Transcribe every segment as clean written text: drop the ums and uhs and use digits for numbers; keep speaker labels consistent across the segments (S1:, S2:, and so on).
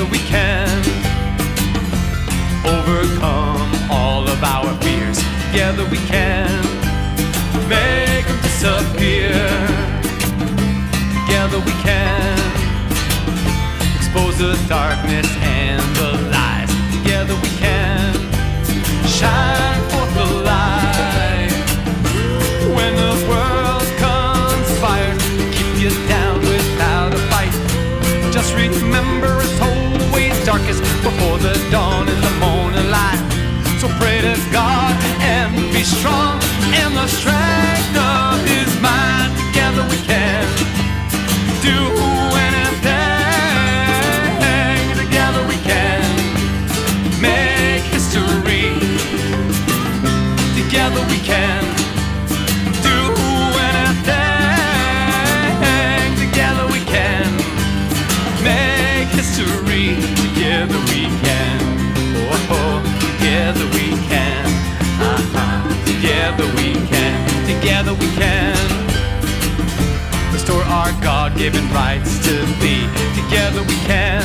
S1: Together we can overcome all of our fears. Together we can make them disappear. Together we can expose the darkness and the lies. Together we can shine forth the light. When the world conspires to keep you down without a fight, just remember it's always darkest before the dawn in the morning light. So pray to God and be strong in the strength of His mind. Together we can do anything. Together we can make history. Together we can do anything. Together we can make history. Together we can. Oh, together we can. Together we can. Together we can restore our God-given rights to be. Together we can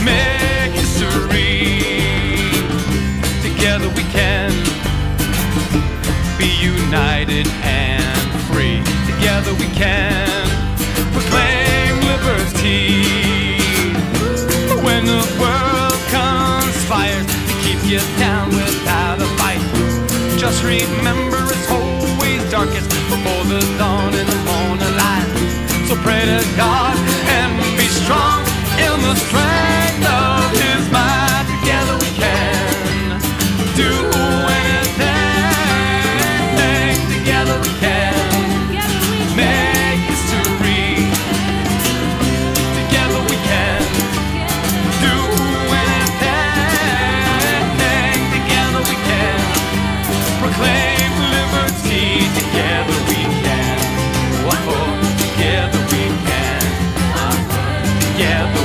S1: make history. Together we can be united and free. Together we can proclaim liberty. When the world conspires to keep you down without a fight, just remember it's always darkest before the dawn in the morning light. So pray to God and be strong in the strength of His mind. Together we can do anything. Together we can make history. Together we can do anything. Together we can proclaim liberty. Together we can. Whoa, together we can. Together